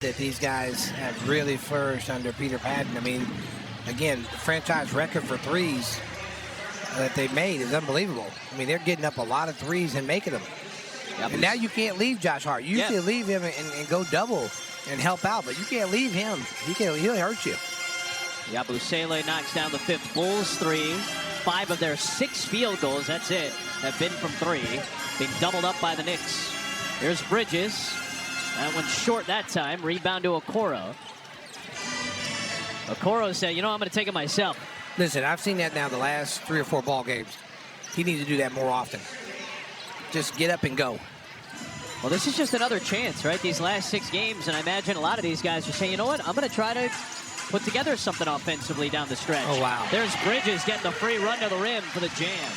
that these guys have really flourished under Peter Patton. I mean, again, the franchise record for threes that they made is unbelievable. I mean, they're getting up a lot of threes and making them. Yep. And now you can't leave Josh Hart. You can leave him and go double and help out, but you can't leave him. He'll hurt you. Yabusele knocks down the fifth Bulls three. 5 of their 6 field goals, that's it, have been from 3. Being doubled up by the Knicks. Here's Bridges. That one's short that time. Rebound to Okoro. Okoro said, you know, I'm going to take it myself. Listen, I've seen that now the last 3 or 4 ball games. He needs to do that more often. Just get up and go. Well, this is just another chance, right? These last 6 games, and I imagine a lot of these guys are saying, you know what, I'm going to try to put together something offensively down the stretch. Oh, wow. There's Bridges getting the free run to the rim for the jam.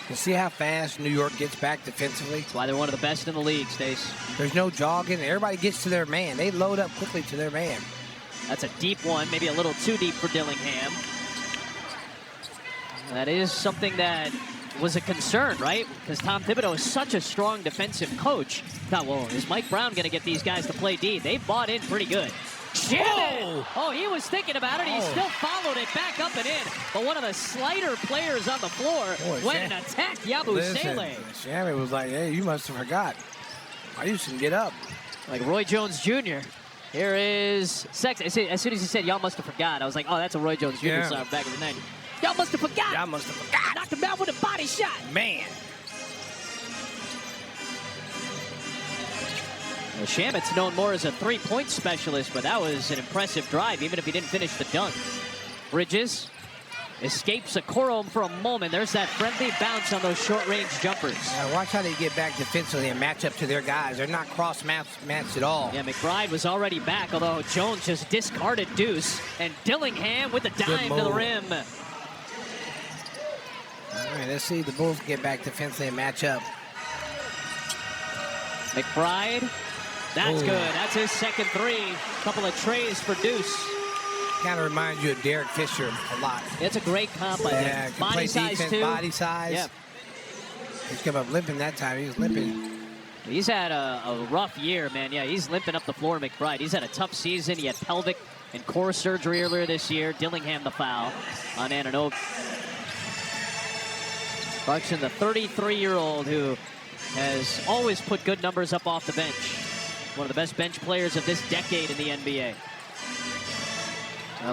You see how fast New York gets back defensively? That's why they're one of the best in the league, Stace. There's no jogging. Everybody gets to their man. They load up quickly to their man. That's a deep one, maybe a little too deep for Dillingham. That is something that was a concern, right? Because Tom Thibodeau is such a strong defensive coach. Thought, well, is Mike Brown going to get these guys to play D? They bought in pretty good. Oh, he was thinking about it. He still followed it back up and in. But one of the slighter players on the floor went and attacked Yabusele. Shammy was like, hey, you must have forgot. I used to get up. Like Roy Jones Jr. Here is Sex. As soon as he said, y'all must have forgot, I was like, oh, that's a Roy Jones Jr. song back in the 90s. Y'all must have forgot. Y'all must have forgot. Knocked him down with a body shot. Man. Well, Shamit's known more as a three-point specialist, but that was an impressive drive, even if he didn't finish the dunk. Bridges escapes Okoro for a moment. There's that friendly bounce on those short-range jumpers. Watch how they get back defensively and match up to their guys. They're not cross-matched at all. Yeah, McBride was already back, although Jones just discarded Deuce. And Dillingham with the dime to the rim. All right, let's see the Bulls get back defensively and match up. McBride. That's good. That's his second 3. Couple of trays for Deuce. Kind of reminds you of Derek Fisher a lot. It's a great comp, I think. Body size, defense, too. Body size. Yeah. He's come up limping that time. He was limping. He's had a rough year, man. Yeah, he's limping up the floor, McBride. He's had a tough season. He had pelvic and core surgery earlier this year. Dillingham the foul on Anunoby. Clarkson, the 33-year-old who has always put good numbers up off the bench. One of the best bench players of this decade in the NBA.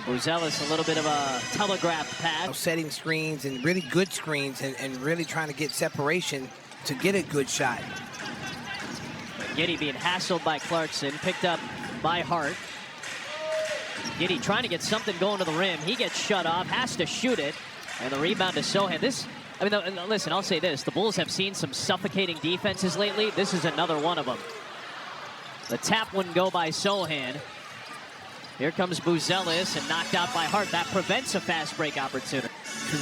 Buzelis, a little bit of a telegraph pass. Setting screens and really good screens and really trying to get separation to get a good shot. Giddey being hassled by Clarkson, picked up by Hart. Giddey trying to get something going to the rim. He gets shut off, has to shoot it. And the rebound to Sohan. Listen, I'll say this. The Bulls have seen some suffocating defenses lately. This is another one of them. The tap wouldn't go by Sohan. Here comes Buzelis and knocked out by Hart. That prevents a fast break opportunity.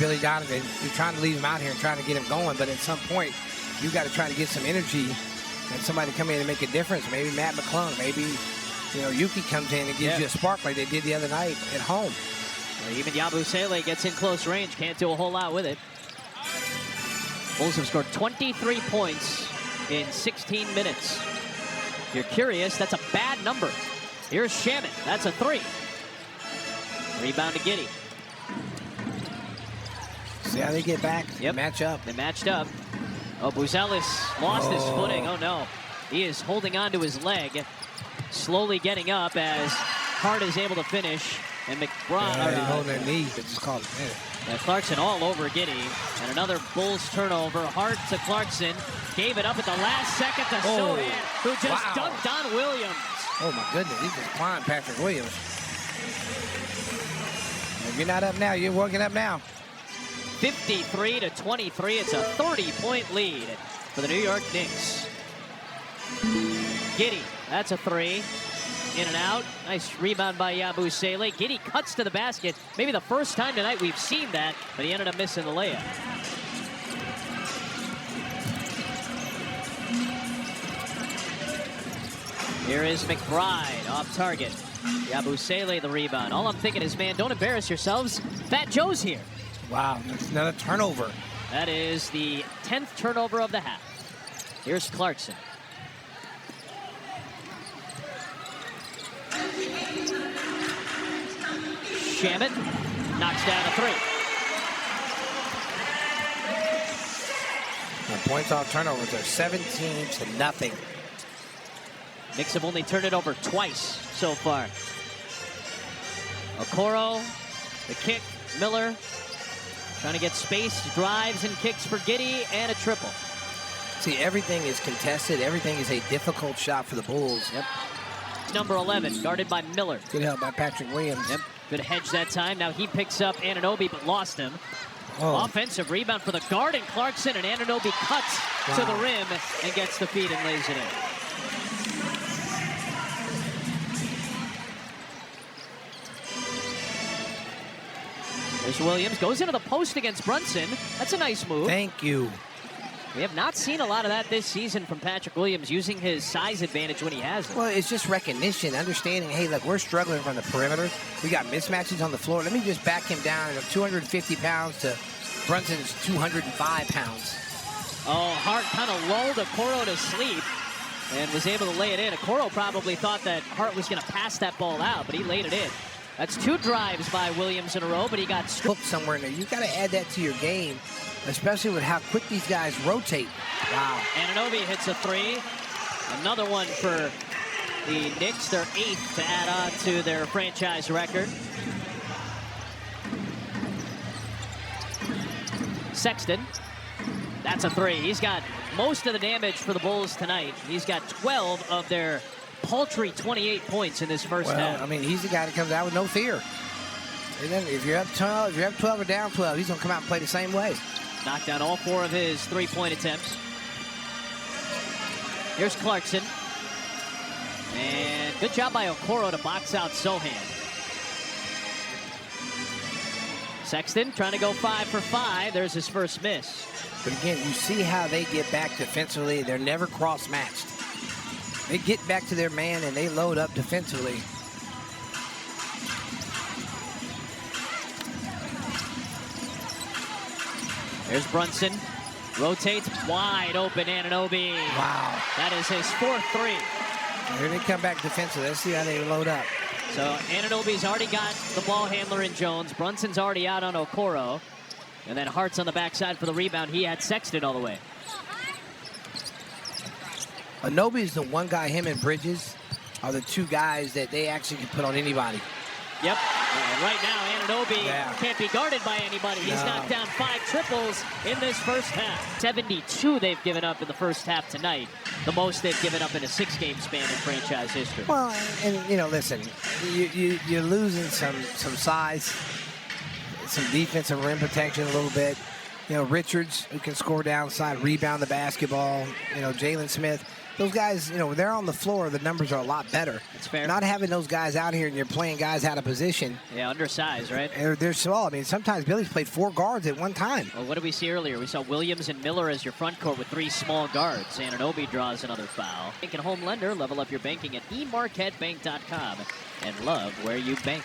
Billy Donovan, you're trying to leave him out here and trying to get him going, but at some point, you got to try to get some energy and somebody come in and make a difference. Maybe Matt McClung, maybe Yuki comes in and gives you a spark like they did the other night at home. Well, even Yabusele gets in close range, can't do a whole lot with it. Bulls have scored 23 points in 16 minutes. If you're curious, that's a bad number. Here's Shamit. That's a 3. Rebound to Giddey. See how they get back? Yep. Match up. They matched up. Oh, Buzelis lost his footing. Oh, no. He is holding on to his leg. Slowly getting up as Hart is able to finish. And McBride... holding their knee. They just called it. Clarkson all over Giddey. And another Bulls turnover. Hart to Clarkson. Gave it up at the last second to Sohan, who just dunked on Williams. Oh, my goodness. He's just flying Patrick Williams. If you're not up now, you're working up now. 53-23. It's a 30-point lead for the New York Knicks. Giddey, that's a 3. In and out. Nice rebound by Yabusele. Giddey cuts to the basket. Maybe the first time tonight we've seen that, but he ended up missing the layup. Here is McBride off target. Yabusele the rebound. All I'm thinking is, man, don't embarrass yourselves. Fat Joe's here. Wow, that's another turnover. That is the 10th turnover of the half. Here's Clarkson. Shamit knocks down a three. The points off turnovers are 17-0. Knicks have only turned it over twice so far. Okoro, the kick, Miller trying to get space, drives and kicks for Giddey, and a triple. See, everything is contested. Everything is a difficult shot for the Bulls. Yep. Number 11, guarded by Miller. Good help by Patrick Williams. Yep. Good hedge that time. Now he picks up Anunoby, but lost him. Oh. Offensive rebound for the guard and Clarkson, and Anunoby cuts to the rim and gets the feed and lays it in. There's Williams, goes into the post against Brunson. That's a nice move. Thank you. We have not seen a lot of that this season from Patrick Williams, using his size advantage when he has it. Well, it's just recognition, understanding, hey, look, we're struggling from the perimeter. We got mismatches on the floor. Let me just back him down from 250 pounds to Brunson's 205 pounds. Oh, Hart kind of lulled Okoro to sleep and was able to lay it in. Okoro probably thought that Hart was going to pass that ball out, but he laid it in. That's 2 drives by Williams in a row, but he got hooked somewhere in there. You got to add that to your game, especially with how quick these guys rotate. Wow. Anunoby hits a 3. Another one for the Knicks, their 8th to add on to their franchise record. Sexton, that's a 3. He's got most of the damage for the Bulls tonight. He's got 12 of their paltry 28 points in this first half. I mean, he's the guy that comes out with no fear. And then if you're up 12 or down 12, he's going to come out and play the same way. Knocked down all 4 of his 3-point attempts. Here's Clarkson. And good job by Okoro to box out Sohan. Sexton trying to go 5 for 5. There's his first miss. But again, you see how they get back defensively. They're never cross-matched. They get back to their man and they load up defensively. There's Brunson. Rotates wide open Anunoby. Wow. That is his 4th 3. Here they come back defensively. Let's see how they load up. So Anunoby's already got the ball handler in Jones. Brunson's already out on Okoro. And then Hart's on the backside for the rebound. He had Sexton all the way. Anunoby is the one guy, him and Bridges are the 2 guys that they actually can put on anybody. Yep. And right now, Anunoby can't be guarded by anybody. He's knocked down 5 triples in this first half. 72 they've given up in the first half tonight. The most they've given up in a 6-game span in franchise history. Well, and you know, listen, you're losing some size, some defensive rim protection a little bit. You know, Richards, who can score downside, rebound the basketball. You know, Jalen Smith. Those guys, you know, when they're on the floor, the numbers are a lot better. That's fair. Not having those guys out here and you're playing guys out of position. Yeah, undersized, right? They're small. I mean, sometimes Billy's played 4 guards at one time. Well, what did we see earlier? We saw Williams and Miller as your front court with 3 small guards. Anunoby draws another foul. Bank and Home Lender. Level up your banking at eMarquetteBank.com and love where you bank.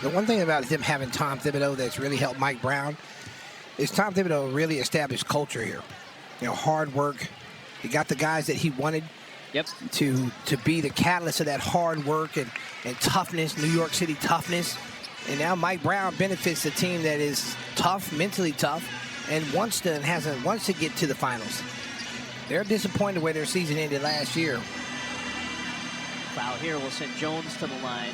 The one thing about them having Tom Thibodeau that's really helped Mike Brown is Tom Thibodeau really established culture here. You know, hard work. He got the guys that he wanted to be the catalyst of that hard work and toughness, New York City toughness. And now Mike Brown benefits the team that is tough, mentally tough, and wants to get to the finals. They're disappointed the way their season ended last year. Foul here will send Jones to the line.